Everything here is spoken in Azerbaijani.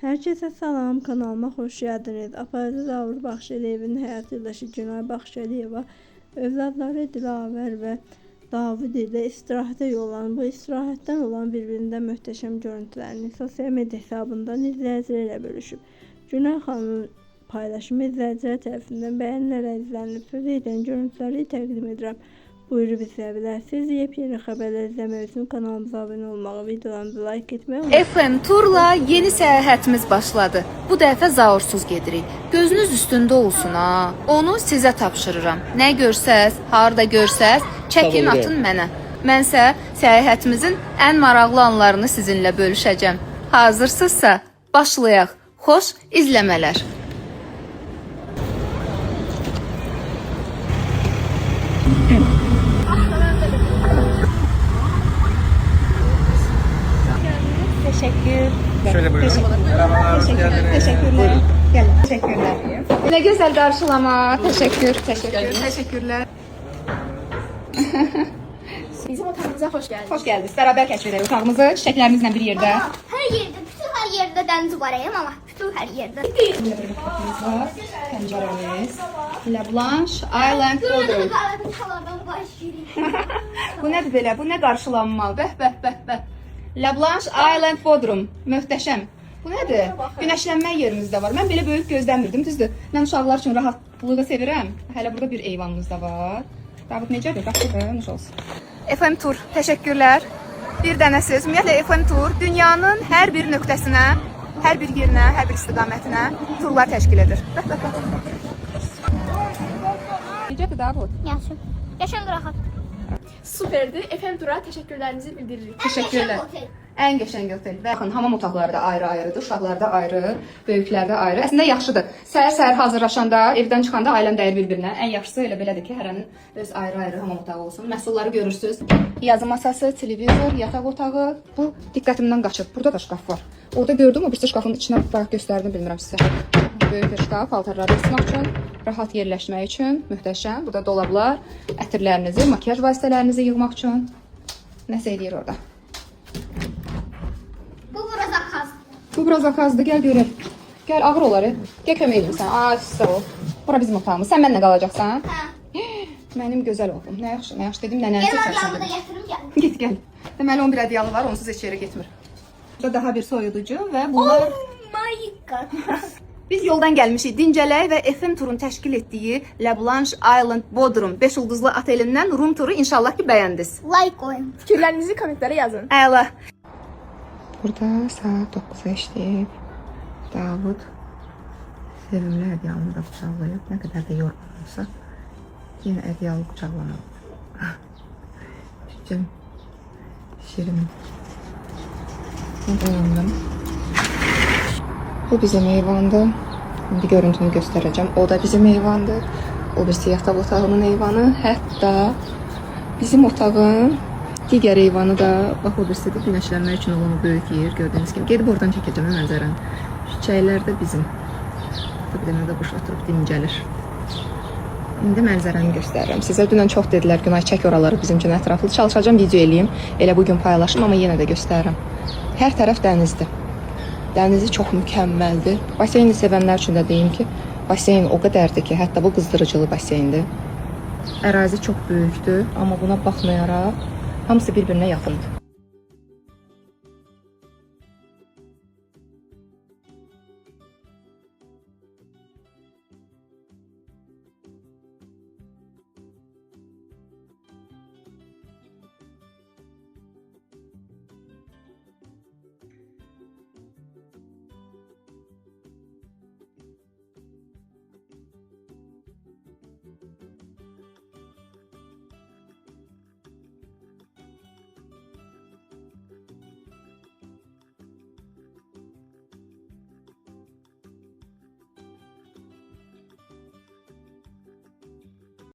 Herkese salam, kanalıma hoş geldiniz. Aparıcı Zavur Baxşəliyevin həyat yoldaşı Günay Baxşəliyeva övladları Dilaver ve Davud ile istirahate yollandı. Bu istirahatten olan birbirinden möhtəşəm görüntülerini sosyal medya hesabından izleyicilerle bölüşüp Günay xanımın paylaşımı izleyiciler tarafından beğenilerek izlenip söz eden görüntüleri təqdim edirəm. Buyurub izləyə yepyeni xəbərlər izləmək üçün kanalımıza abunə olmağı, videolarımızı like etməyi unutmayın. FM Turla yeni səyahətimiz başladı. Bu dəfə zaursuz gedirik. Gözünüz üstündə olsun ha. Onu sizə tapşırıram. Nə görsəz, harda görsəz, çəkin atın mənə. Mənsə səyahətimizin ən maraqlı anlarını sizinlə bölüşəcəm. Hazırsınızsa başlayaq. Xoş izləmələr. Teşekkür. Şöyle buyurun. Merhabalar, hoş geldiniz. Teşekkürler. Gel. Teşekkürler. Ne güzel karşılama. Teşekkürler. Bizim otağımıza hoş geldiniz. Hoş geldiniz. Beraber keşfedelim otağımızı. Çiçeklerimizle bir yerde. Bütün her yerde deniz var ama bütün her yerde. Burada bir kapımız var. Penceremiz. La Blanche Island Bodrum. Bu nedir böyle? Bu ne karşılanma? Bəh. La Blanche Island Bodrum. Möhtəşəm. Bu nədir? Güneşlənmə yerimiz də var. Mən belə böyük gözləmirdim, düzdür. Mən uşaqlar üçün rahatlığı sevirəm. Hələ burada bir eyvanımız da var. Davud necədir? Qapıdır, nuş olsun. FM Tur, təşəkkürlər. Bir dənə söz. Ümumiyyətlə FM Tur dünyanın hər bir nöqtəsinə, hər bir yerinə, hər bir istiqamətinə turlar təşkil edir. Necədir Davud? Yaşam rahat. Süperdi. FM Tur'a teşekkürlerinizi bildiririk. Teşekkürler. Ən qəşəng otel. Baxın, hamam otaqları da ayrı-ayrıdır, uşaqlar da ayrı, böyüklər də ayrı. Əslində yaxşıdır. Səhər-səhər hazırlaşanda, evdən çıxanda ailəm dəyir bir-birinə. Ən yaxşısı elə belədir ki, hərənin öz ayrı-ayrı hamam otağı olsun. Məhsulları görürsüz. Yazı masası, televizor, yataq otağı. Bu diqqətimdən qaçıb. Burada da şkaf var. Orada gördüm, o birisi şkafın içinə bayaq göstərdim, bilmirəm sizə. Böyük bir şkaf, paltarları asmaq üçün, rahat yerləşmək üçün, möhtəşəm. Burada dolablar, ətirlərinizi, makyaj vasitələrinizi yığmaq üçün. Nəsə eləyir orada. Bu biraz zakazdı. Gel görək. Gel ağır olar. Gel kömək edeyim sən. Ay sağ ol. Bura bizim otağımız. Sən mənimlə qalacaqsan? Hə. Mənim gözəl oğlum. Nə yaxşı dedim. Nənəni seçərsən. Git gel. Deməli 11 ədyalı var. Onsuz heç yerə getmir. Burada daha bir soyuducu və bunlar... Oh my god. Biz yoldan gəlmişik. Dincələk və FM Turun təşkil etdiyi La Blanche Island Bodrum 5 ulduzlu otelindən Rum turu inşallah ki bəyəndiniz. Like koyun. Fikirlerinizi komentlere yazın. Əla. Burada saat 9'a işləyib. Davud sevimli ədyalını da qucaqlayıb. Nə qədər də yorulmuşsa yenə ədyalı qucaqlamalı. Cücüm şirin. Uyandım. Bu bizim eyvandır. İndi görüntünü göstərəcəm. O da bizim eyvandır. O birisi yataq otağının eyvanı. Hətta bizim otağın digər eyvanı da, bax o birisi də günəşlənmək üçün olan o böyük yer, gördüyünüz kimi. Gedib oradan çəkəcəm mənzərəni. Çiçəklər də bizim. Bir dənə də quş oturub dincəlir. İndi mənzərəni göstərirəm. Sizə dünən çox dedilər, Günay çək oraları bizim üçün ətraflı. Çalışacağım, video eləyim. Elə bugün paylaşım, amma yenə də göstərirəm. Hər tərəf dənizdir. Dənizi çox mükəmməldir. Baseyni sevənlər üçün də deyim ki, baseyn o qədərdir ki, hətta bu qızdırıcılı baseyndir. Ərazi çox böyükdür, amma buna baxmayaraq hamısı bir-birinə yaxındır.